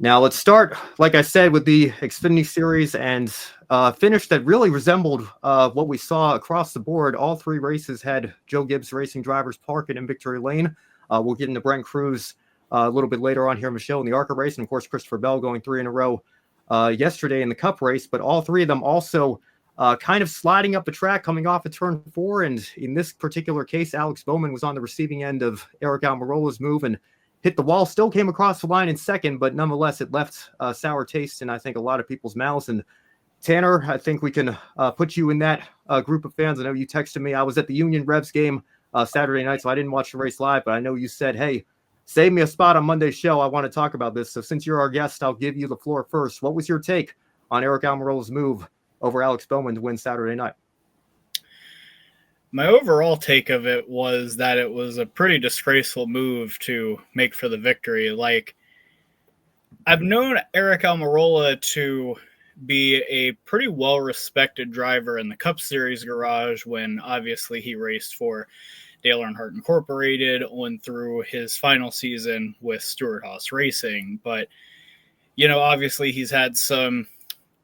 Now let's start, like I said, with the Xfinity Series and finish that really resembled what we saw across the board. All three races had Joe Gibbs Racing drivers parking in victory lane. We'll get into Brent Cruz a little bit later on here, Michelle, in the ARCA race, and of course Christopher Bell going 3 in a row yesterday in the Cup race. But all three of them also kind of sliding up the track, coming off of turn 4. And in this particular case, Alex Bowman was on the receiving end of Aric Almirola's move and hit the wall, still came across the line in second, but nonetheless, it left a sour taste in, I think, a lot of people's mouths. And Tanner, I think we can put you in that group of fans. I know you texted me. I was at the Union Revs game Saturday night, so I didn't watch the race live, but I know you said, hey, save me a spot on Monday's show. I want to talk about this. So since you're our guest, I'll give you the floor first. What was your take on Aric Almirola's move over Alex Bowman to win Saturday night? My overall take of it was that it was a pretty disgraceful move to make for the victory. Like, I've known Aric Almirola to be a pretty well-respected driver in the Cup Series garage when obviously he raced for Dale Earnhardt Incorporated on through his final season with Stewart-Haas Racing. But, obviously he's had some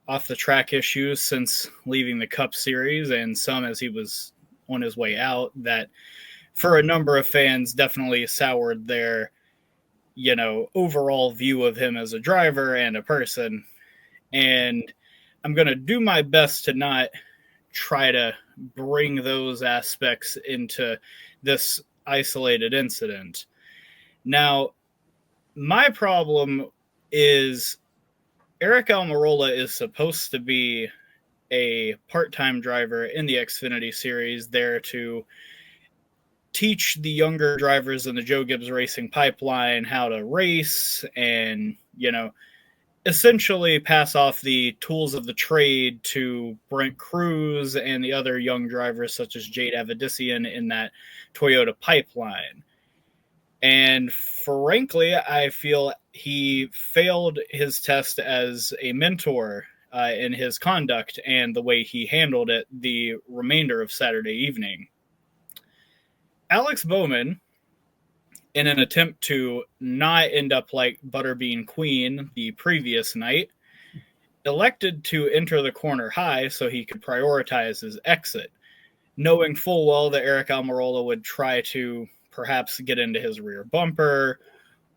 off-the-track issues since leaving the Cup Series, and some as he was on his way out, that for a number of fans definitely soured their, overall view of him as a driver and a person. And I'm going to do my best to not try to bring those aspects into this isolated incident. Now, my problem is Aric Almirola is supposed to be a part-time driver in the Xfinity Series there to teach the younger drivers in the Joe Gibbs Racing pipeline how to race and, essentially pass off the tools of the trade to Brent Cruz and the other young drivers such as Jade Avedissian in that Toyota pipeline. And frankly, I feel he failed his test as a mentor in his conduct and the way he handled it the remainder of Saturday evening. Alex Bowman, in an attempt to not end up like Butterbean Queen the previous night, elected to enter the corner high so he could prioritize his exit, knowing full well that Aric Almirola would try to perhaps get into his rear bumper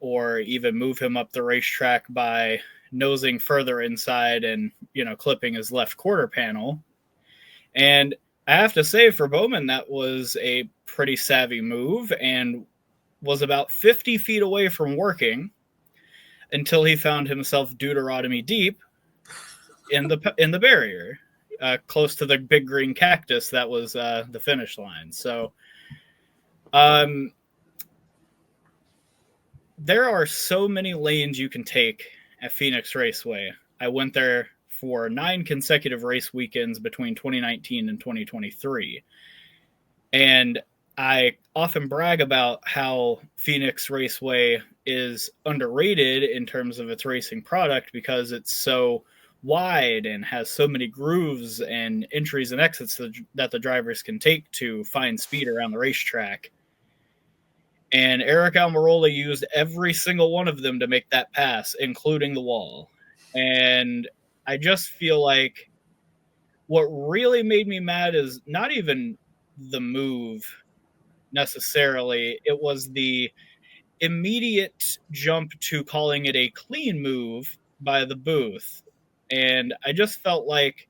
or even move him up the racetrack by nosing further inside and, clipping his left quarter panel. And I have to say, for Bowman, that was a pretty savvy move and was about 50 feet away from working until he found himself Deuteronomy deep in the barrier, close to the big green cactus that was the finish line. So there are so many lanes you can take at Phoenix Raceway. I went there for 9 consecutive race weekends between 2019 and 2023. And I often brag about how Phoenix Raceway is underrated in terms of its racing product because it's so wide and has so many grooves and entries and exits that the drivers can take to find speed around the racetrack. And Aric Almirola used every single one of them to make that pass, including the wall. And I just feel like what really made me mad is not even the move necessarily. It was the immediate jump to calling it a clean move by the booth. And I just felt like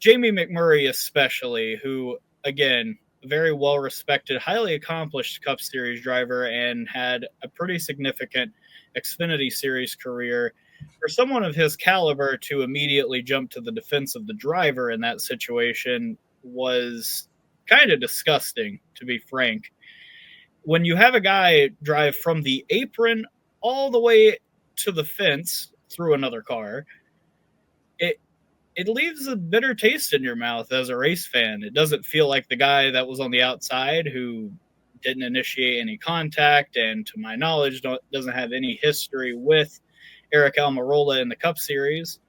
Jamie McMurray especially, who, again, very well-respected, highly accomplished Cup Series driver and had a pretty significant Xfinity Series career, for someone of his caliber to immediately jump to the defense of the driver in that situation was kind of disgusting, to be frank. When you have a guy drive from the apron all the way to the fence through another car, it leaves a bitter taste in your mouth as a race fan. It doesn't feel like the guy that was on the outside who didn't initiate any contact and, to my knowledge, doesn't have any history with Aric Almirola in the Cup Series.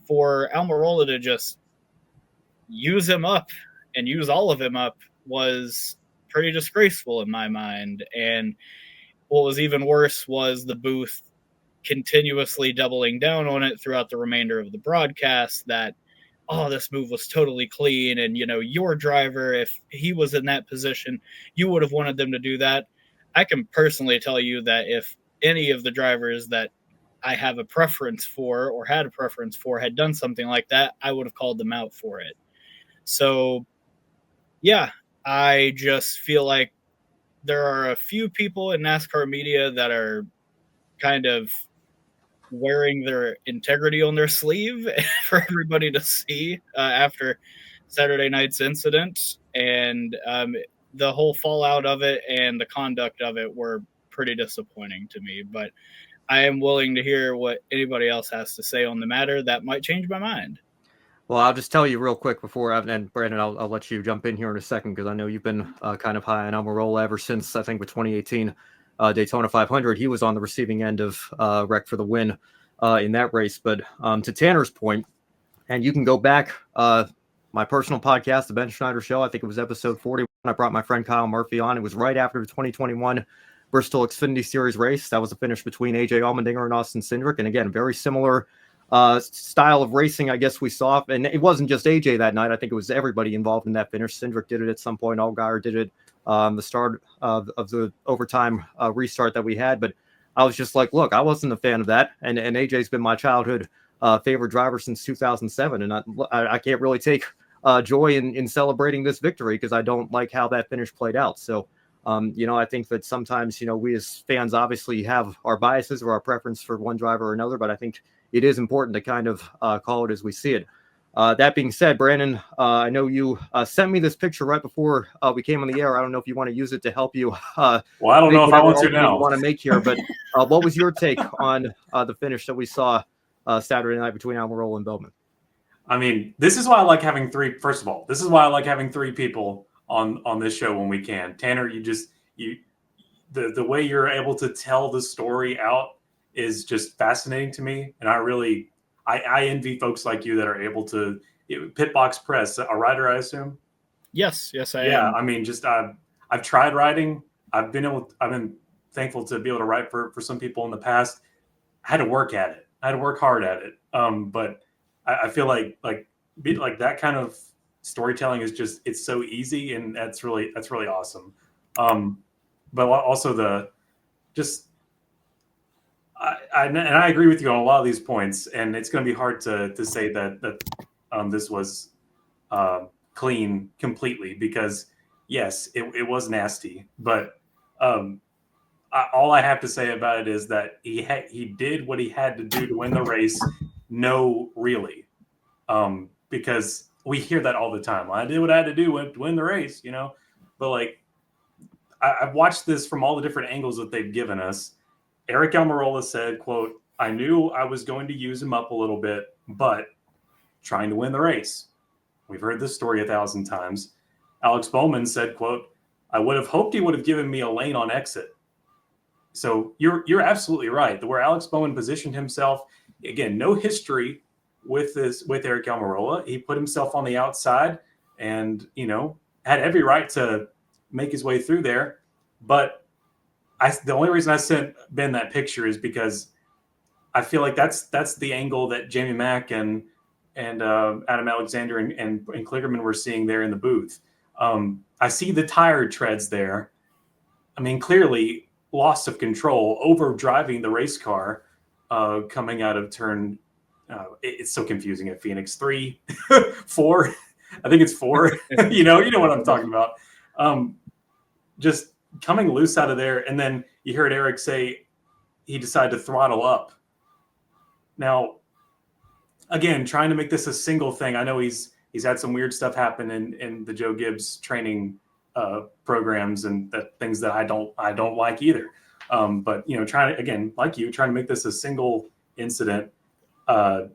For Almirola to just use him up and use all of him up was pretty disgraceful in my mind. And what was even worse was the booth continuously doubling down on it throughout the remainder of the broadcast that, oh, this move was totally clean. And, your driver, if he was in that position, you would have wanted them to do that. I can personally tell you that if any of the drivers that I have a preference for or had a preference for had done something like that, I would have called them out for it. So, yeah, I just feel like there are a few people in NASCAR media that are kind of wearing their integrity on their sleeve for everybody to see after Saturday night's incident. And the whole fallout of it and the conduct of it were pretty disappointing to me. But I am willing to hear what anybody else has to say on the matter. That might change my mind. Well, I'll just tell you real quick before, and Brandon, I'll let you jump in here in a second because I know you've been kind of high on Almirola ever since, I think, with 2018 Daytona 500. He was on the receiving end of wreck for the win in that race. But to Tanner's point, and you can go back, my personal podcast, The Ben Schneider Show, I think it was episode 41. I brought my friend Kyle Murphy on. It was right after the 2021 Bristol Xfinity Series race. That was a finish between AJ Allmendinger and Austin Cindric. And again, very similar style of racing, I guess we saw. And it wasn't just AJ that night. I think it was everybody involved in that finish. Cindric did it at some point. Allgaier did it the start of the overtime restart that we had. But I was just like, look, I wasn't a fan of that. And AJ's been my childhood favorite driver since 2007. And I can't really take joy in celebrating this victory because I don't like how that finish played out. So, I think that sometimes, we as fans obviously have our biases or our preference for one driver or another, but I think it is important to kind of call it as we see it. That being said, Brandon, I know you sent me this picture right before we came on the air. I don't know if you want to use it to help you. Well, I don't know if I want to now. You want to make here, but what was your take on the finish that we saw Saturday night between Almirola and Bowman? I mean, this is why I like having three. First of all, this is why I like having three people on this show when we can. Tanner, the way you're able to tell the story out is just fascinating to me, and I envy folks like you that are able to pit box press. A writer, I assume. Yes, I am. Yeah, I mean, just I've tried writing. I've been thankful to be able to write for some people in the past. I had to work at it. I had to work hard at it. But I feel like that kind of storytelling is it's so easy, and that's really awesome. But also I agree with you on a lot of these points, and it's going to be hard to say that this was clean completely because yes, it was nasty, but all I have to say about it is that he did what he had to do to win the race. No, really, because we hear that all the time. I did what I had to do to win the race, But I've watched this from all the different angles that they've given us. Aric Almirola said, quote, "I knew I was going to use him up a little bit, but trying to win the race." We've heard this story 1,000 times. Alex Bowman said, quote, "I would have hoped he would have given me a lane on exit." So you're absolutely right. Where Alex Bowman positioned himself, again, no history with Aric Almirola. He put himself on the outside and, had every right to make his way through there. But the only reason I sent Ben that picture is because I feel like that's the angle that Jamie Mack and Adam Alexander and Kligerman were seeing there in the booth. I see the tire treads there. I mean, clearly loss of control, over driving the race car coming out of turn. It's so confusing at Phoenix. 3, 4. I think it's 4. you know what I'm talking about. Just coming loose out of there, and then you heard Aric say he decided to throttle up. Now, again, trying to make this a single thing. I know he's had some weird stuff happen in the Joe Gibbs training programs and things that I don't like either. But trying to make this a single incident. The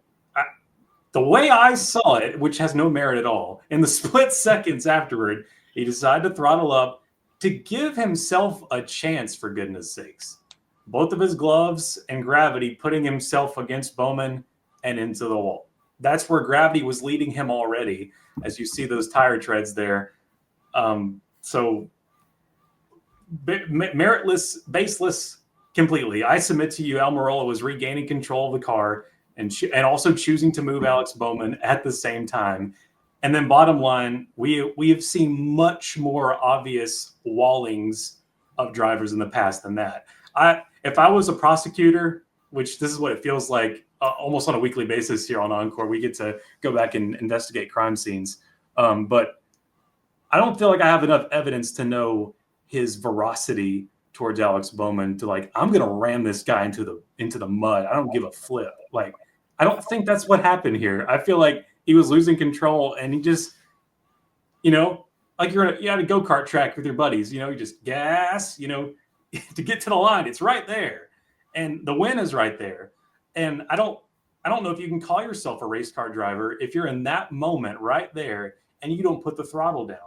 way I saw it, which has no merit at all, in the split seconds afterward, he decided to throttle up to give himself a chance, for goodness sakes. Both of his gloves and gravity putting himself against Bowman and into the wall. That's where gravity was leading him already, as you see those tire treads there. So meritless, baseless completely. I submit to you, Almirola was regaining control of the car and also choosing to move Alex Bowman at the same time. And then bottom line, we have seen much more obvious wallings of drivers in the past than that. If I was a prosecutor, which this is what it feels like almost on a weekly basis here on Encore, we get to go back and investigate crime scenes. But I don't feel like I have enough evidence to know his veracity towards Alex Bowman to like, I'm going to ram this guy into the mud. I don't give a flip. Like, I don't think that's what happened here. I feel like he was losing control and he just, like you're at a go-kart track with your buddies, you just gas, to get to the line. It's right there. And the win is right there. And I don't know if you can call yourself a race car driver if you're in that moment right there and you don't put the throttle down.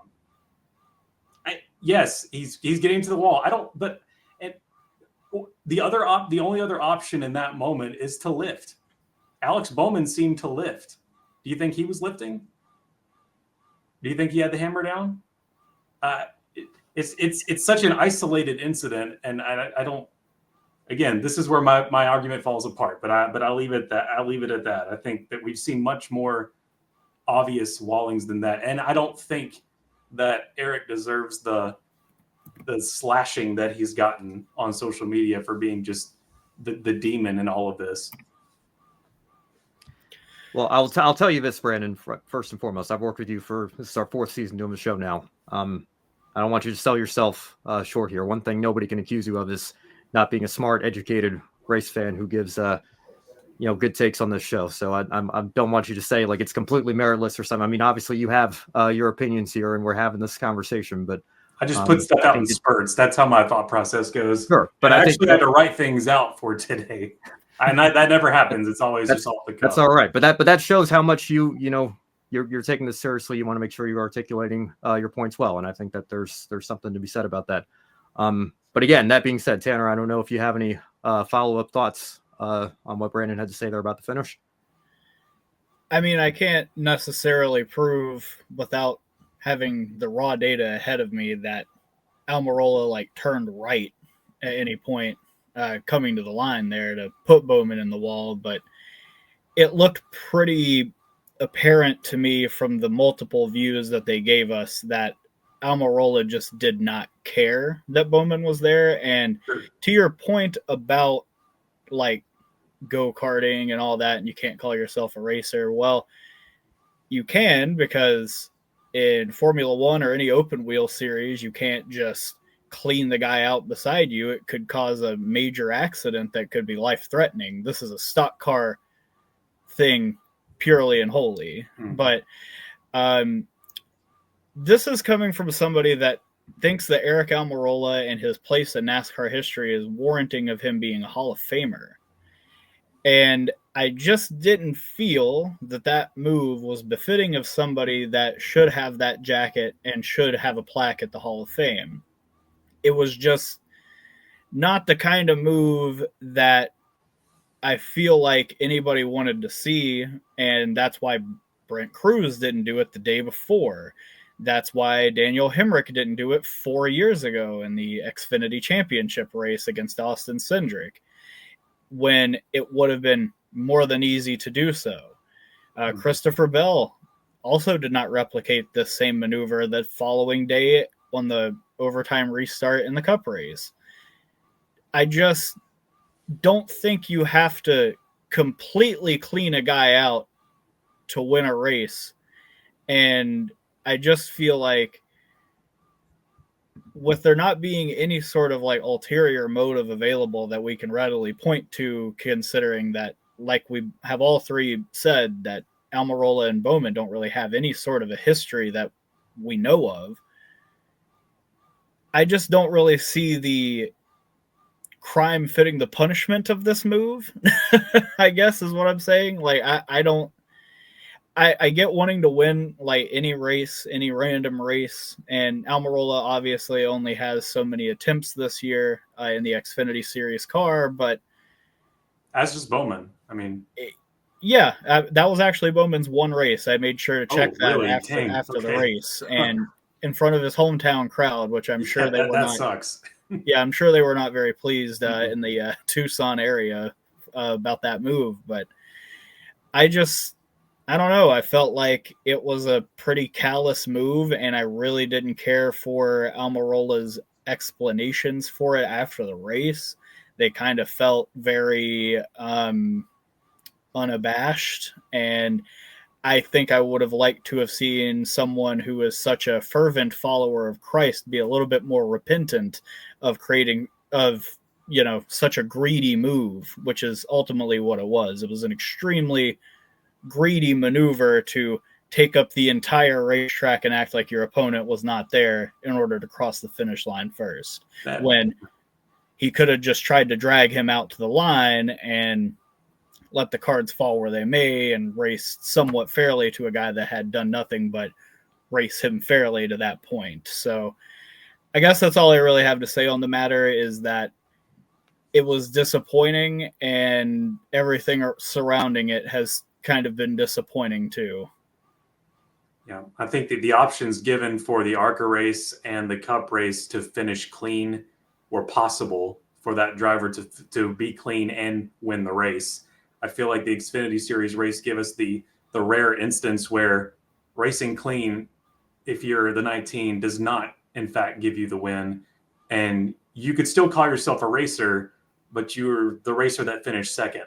Yes, he's getting to the wall. The only other option in that moment is to lift. Alex Bowman seemed to lift. Do you think he was lifting? Do you think he had the hammer down? It's such an isolated incident, and I don't. Again, this is where my argument falls apart. But I'll leave it at that. I think that we've seen much more obvious wallings than that, and I don't think that Aric deserves the slashing that he's gotten on social media for being just the demon in all of this. Well, I'll tell you this, Brandon. First and foremost, I've worked with you this is our 4th season doing the show now. I don't want you to sell yourself short here. One thing nobody can accuse you of is not being a smart, educated race fan who gives good takes on this show. So I don't want you to say like it's completely meritless or something. I mean, obviously you have your opinions here, and we're having this conversation. But I just put stuff out in spurts. That's how my thought process goes. Sure, but I actually had to write things out for today. That never happens. It's always just off the cuff. That's all right. But that shows how much you're taking this seriously. You want to make sure you're articulating your points well, and I think that there's something to be said about that. But again, that being said, Tanner, I don't know if you have any follow-up thoughts on what Brandon had to say there about the finish. I mean, I can't necessarily prove without having the raw data ahead of me that Almirola turned right at any point coming to the line there to put Bowman in the wall, but it looked pretty apparent to me from the multiple views that they gave us that Almirola just did not care that Bowman was there. And to your point about go-karting and all that, and you can't call yourself a racer, well, you can, because in Formula One or any open wheel series, you can't just clean the guy out beside you. It could cause a major accident that could be life-threatening. This is a stock car thing purely and wholly. But this is coming from somebody that thinks that Aric Almirola and his place in NASCAR history is warranting of him being a Hall of Famer. And I just didn't feel that move was befitting of somebody that should have that jacket and should have a plaque at the Hall of Fame. It was just not the kind of move that I feel like anybody wanted to see, and that's why Brent Cruz didn't do it the day before. That's why Daniel Hemrick didn't do it 4 years ago in the Xfinity Championship race against Austin Cindric, when it would have been more than easy to do so. Christopher Bell also did not replicate this same maneuver the following day on the overtime restart in the Cup race. I just don't think you have to completely clean a guy out to win a race. And I just feel like with there not being any sort of ulterior motive available that we can readily point to, considering that, we have all three said, that Almirola and Bowman don't really have any sort of a history that we know of, I just don't really see the crime fitting the punishment of this move, I guess is what I'm saying. I get wanting to win any race, any random race, and Almirola obviously only has so many attempts this year in the Xfinity Series car, but as does Bowman. I mean, yeah, that was actually Bowman's one race. I made sure to check that really? after the race, and in front of his hometown crowd, which I'm sure they were that not. Sucks. Yeah, I'm sure they were not very pleased in the Tucson area about that move, but I don't know. I felt like it was a pretty callous move, and I really didn't care for Almirola's explanations for it after the race. They kind of felt very unabashed, and I think I would have liked to have seen someone who is such a fervent follower of Christ be a little bit more repentant of such a greedy move, which is ultimately what it was. It was an extremely greedy maneuver to take up the entire racetrack and act like your opponent was not there in order to cross the finish line first. When he could have just tried to drag him out to the line and let the cards fall where they may and race somewhat fairly to a guy that had done nothing but race him fairly to that point. So I guess that's all I really have to say on the matter, is that it was disappointing, and everything surrounding it has kind of been disappointing too. Yeah, I think that the options given for the ARCA race and the Cup race to finish clean were possible for that driver to be clean and win the race. I feel like the Xfinity Series race gave us the rare instance where racing clean, if you're the 19, does not, in fact, give you the win. And you could still call yourself a racer, but you're the racer that finished second.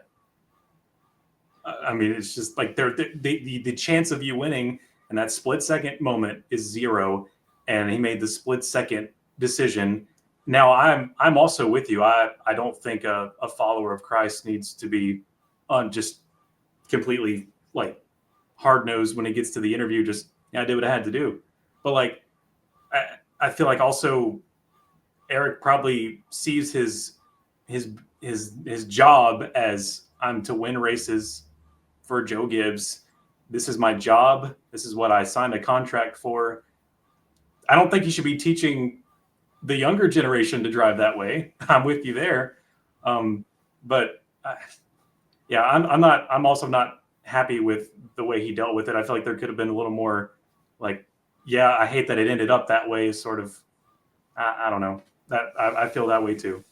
I mean, it's just like the chance of you winning in that split-second moment is zero, and he made the split-second decision. Now, I'm also with you. I don't think a follower of Christ needs to be just completely like hard-nosed when it gets to the interview. Just, yeah, I did what I had to do. But like, I feel like also Aric probably sees his job as, I'm to win races for Joe Gibbs. This is my job. This is what I signed a contract for. I don't think he should be teaching the younger generation to drive that way. I'm with you there. But yeah, I'm also not happy with the way he dealt with it. I feel like there could have been a little more like, yeah, I hate that it ended up that way. Sort of, I don't know. That I feel that way too.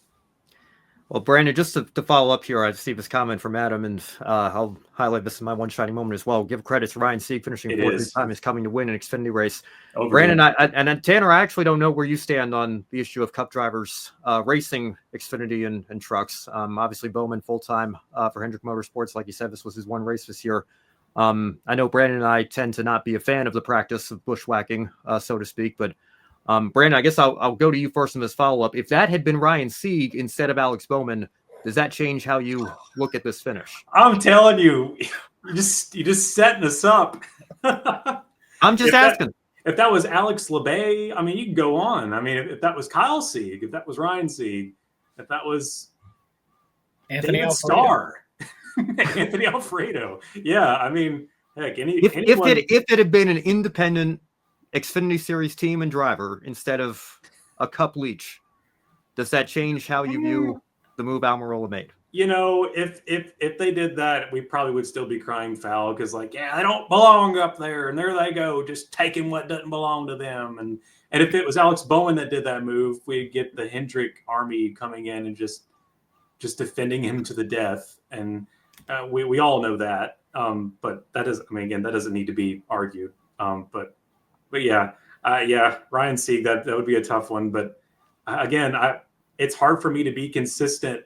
Well, Brandon, just to follow up here, I see this comment from Adam, and I'll highlight this in my one shining moment as well. Give credit to Ryan Sieg finishing fourth this time is coming to win an Xfinity race. Brandon, and Tanner, I actually don't know where you stand on the issue of Cup drivers racing Xfinity and trucks. Obviously, Bowman full-time for Hendrick Motorsports. Like you said, this was his one race this year. I know Brandon and I tend to not be a fan of the practice of bushwhacking, so to speak, but Brandon, I guess I'll go to you first in this follow-up. If that had been Ryan Sieg instead of Alex Bowman, does that change how you look at this finish? I'm telling you, you're just setting us up. I'm just asking. If that was Alex LeBay, I mean, you can go on. I mean, if that was Kyle Sieg, if that was Ryan Sieg, if that was Anthony David Alfredo. Starr, Anthony Alfredo. Yeah, I mean, heck, if it had been an independent Xfinity Series team and driver instead of a Cup leech, does that change how you view the move Almirola made? You know, if they did that, we probably would still be crying foul because, like, yeah, they don't belong up there, and there they go, just taking what doesn't belong to them. And if it was Alex Bowman that did that move, we'd get the Hendrick army coming in and just defending him to the death. And we all know that. But that is, I mean, again, that doesn't need to be argued. But yeah, Ryan Sieg, that would be a tough one. But again, it's hard for me to be consistent.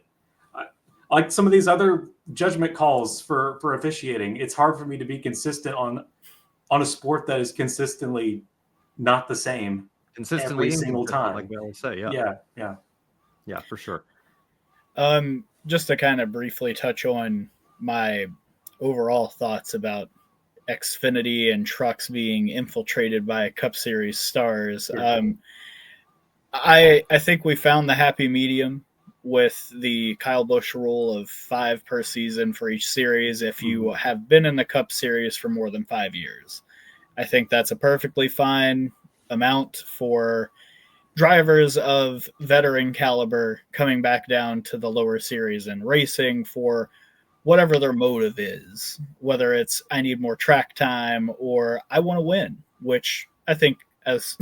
Like some of these other judgment calls for officiating, it's hard for me to be consistent on a sport that is consistently not the same every single time. Like we always say, yeah, for sure. Just to kind of briefly touch on my overall thoughts about Xfinity and trucks being infiltrated by Cup Series stars. Sure. I think we found the happy medium with the Kyle Busch rule of 5 per season for each series if you have been in the Cup Series for more than 5 years. I think that's a perfectly fine amount for drivers of veteran caliber coming back down to the lower series and racing for whatever their motive is, whether it's I need more track time or I want to win, which I think as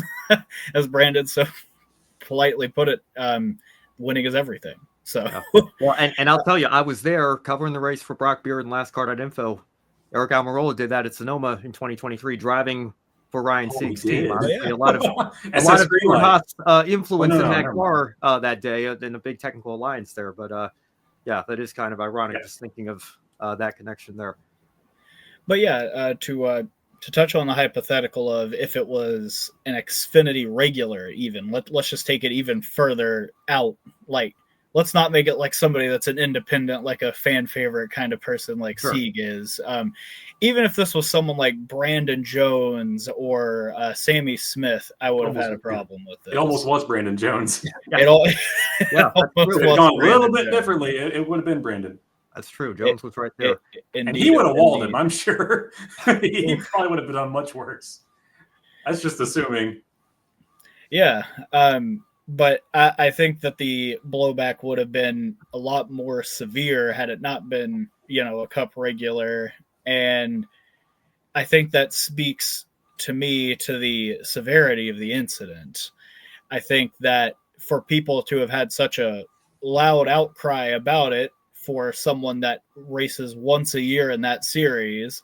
Brandon so politely put it, winning is everything. So, well, and I'll tell you, I was there covering the race for Brock Beard and NASCAR.info. Aric Almirola did that at Sonoma in 2023, driving for Ryan Sieg's team. Obviously, a lot of influence in that car that day in a big technical alliance there. But yeah, that is kind of ironic, just thinking of that connection there. But yeah, to touch on the hypothetical of if it was an Xfinity regular, even let's just take it even further out. Like, let's not make it like somebody that's an independent, like a fan favorite kind of person like Sieg is. Even if this was someone like Brandon Jones or Sammy Smith, I would have had a problem with this. It almost was Brandon Jones. It almost was gone a little bit differently. It would have been Brandon. That's true. Jones was right there. And he would have walled him, I'm sure. He probably would have done much worse. That's just assuming. Yeah. But I think that the blowback would have been a lot more severe had it not been, a Cup regular. And I think that speaks to me to the severity of the incident. I think that for people to have had such a loud outcry about it, for someone that races once a year in that series,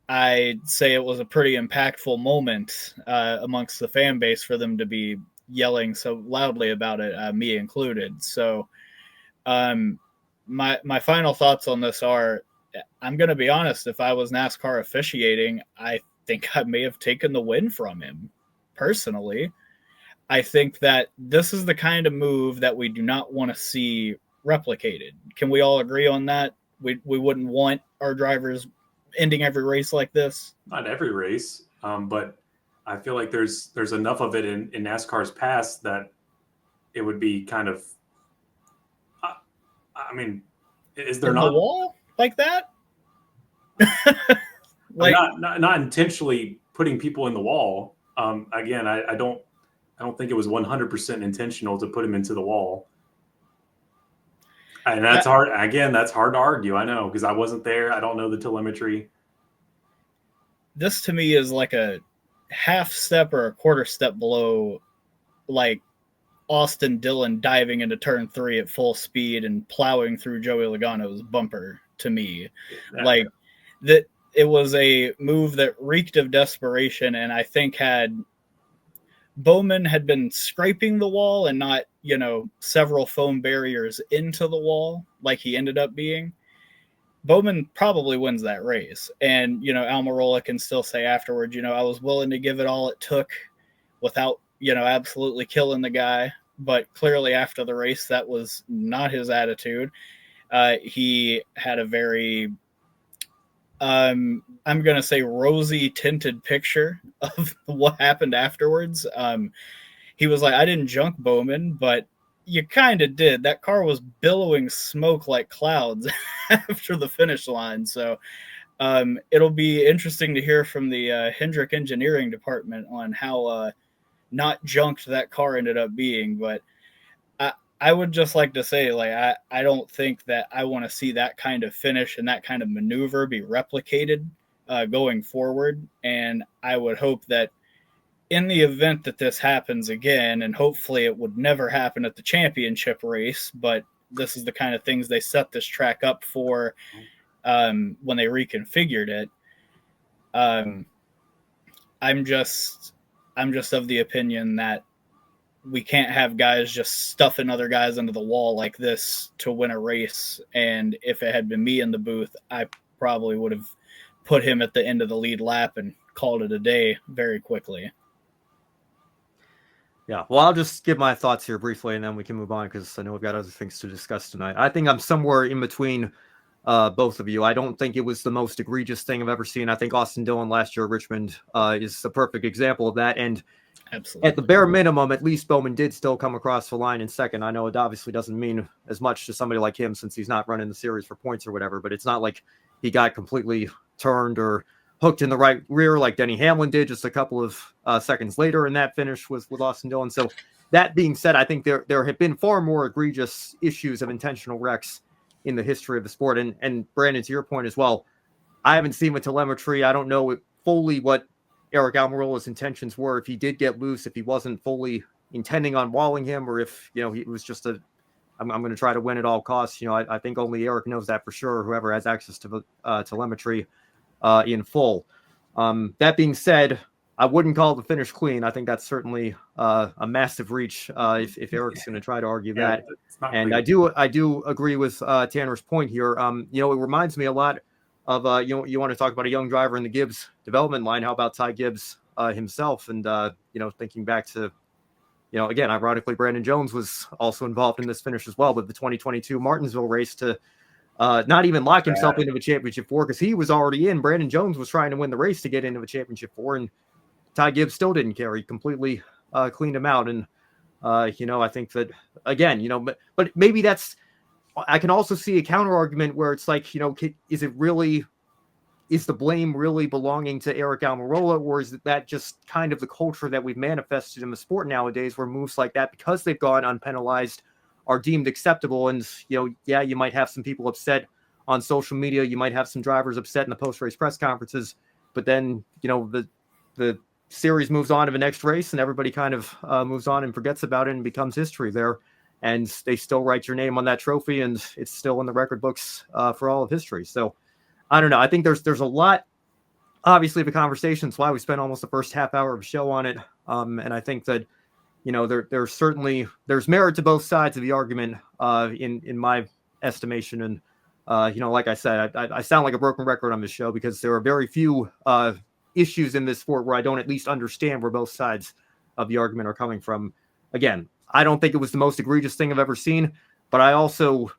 I'd say it was a pretty impactful moment amongst the fan base for them to be yelling so loudly about it, me included. So my final thoughts on this are, I'm going to be honest, if I was NASCAR officiating, I think I may have taken the win from him personally. I think that this is the kind of move that we do not want to see replicated. Can we all agree on that? We wouldn't want our drivers ending every race like this. Not every race, but I feel like there's enough of it in NASCAR's past that it would be kind of. I mean, is there not the wall like that? like not intentionally putting people in the wall. Again, I don't think it was 100% intentional to put him into the wall. And that's hard. Again, that's hard to argue. I know, because I wasn't there. I don't know the telemetry. This to me is like a half step or a quarter step below, like Austin Dillon diving into turn 3 at full speed and plowing through Joey Logano's bumper to me. Like that, it was a move that reeked of desperation, and I think had Bowman had been scraping the wall and not, several foam barriers into the wall like he ended up being, Bowman probably wins that race. And, Almirola can still say afterwards, I was willing to give it all it took without, absolutely killing the guy. But clearly after the race, that was not his attitude. He had a very, I'm going to say, rosy tinted picture of what happened afterwards. He was like, I didn't junk Bowman, but you kind of did. That car was billowing smoke like clouds after the finish line. So it'll be interesting to hear from the Hendrick engineering department on how not junked that car ended up being. But I would just like to say, like, I don't think that I want to see that kind of finish and that kind of maneuver be replicated going forward. And I would hope that in the event that this happens again, and hopefully it would never happen at the championship race, but this is the kind of things they set this track up for when they reconfigured it. I'm just of the opinion that we can't have guys just stuffing other guys into the wall like this to win a race. And if it had been me in the booth, I probably would have put him at the end of the lead lap and called it a day very quickly. Yeah, well, I'll just give my thoughts here briefly, and then we can move on because I know we've got other things to discuss tonight. I think I'm somewhere in between both of you. I don't think it was the most egregious thing I've ever seen. I think Austin Dillon last year at Richmond is a perfect example of that. And absolutely, at the bare minimum, at least Bowman did still come across the line in second. I know it obviously doesn't mean as much to somebody like him since he's not running the series for points or whatever, but it's not like he got completely turned or hooked in the right rear like Denny Hamlin did just a couple of seconds later in that finish with Austin Dillon. So that being said, I think there have been far more egregious issues of intentional wrecks in the history of the sport. And Brandon, to your point as well, I haven't seen with telemetry. I don't know fully what Aric Almirola's intentions were. If he did get loose, if he wasn't fully intending on walling him, or if he was just I'm going to try to win at all costs. I think only Aric knows that for sure. Whoever has access to telemetry in full. That being said, I wouldn't call the finish clean. I think that's certainly a massive reach if Aric's going to try to argue that. And clean. I do agree with Tanner's point here. It reminds me a lot of you want to talk about a young driver in the Gibbs development line. How about Ty Gibbs himself? And thinking back to again, ironically, Brandon Jones was also involved in this finish as well, but the 2022 Martinsville race to not even lock himself into a championship 4 because he was already in. Brandon Jones was trying to win the race to get into a championship 4, and Ty Gibbs still didn't care. He completely cleaned him out. And, I think that, again, but maybe I can also see a counter argument where it's like, is the blame really belonging to Aric Almirola, or is that just kind of the culture that we've manifested in the sport nowadays, where moves like that, because they've gone unpenalized, are deemed acceptable? And, you might have some people upset on social media. You might have some drivers upset in the post-race press conferences, but then, the series moves on to the next race and everybody kind of moves on and forgets about it and becomes history there. And they still write your name on that trophy, and it's still in the record books for all of history. So, I don't know. I think there's a lot, obviously, of a conversation. That's why we spent almost the first half hour of the show on it. And I think that, there's merit to both sides of the argument in my estimation. And, like I said, I sound like a broken record on this show because there are very few issues in this sport where I don't at least understand where both sides of the argument are coming from. Again, I don't think it was the most egregious thing I've ever seen, but I also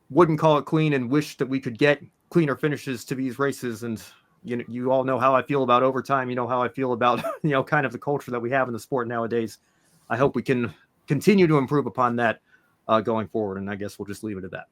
wouldn't call it clean and wish that we could get cleaner finishes to these races. And you all know how I feel about overtime. You know how I feel about kind of the culture that we have in the sport nowadays. I hope we can continue to improve upon that going forward, and I guess we'll just leave it at that.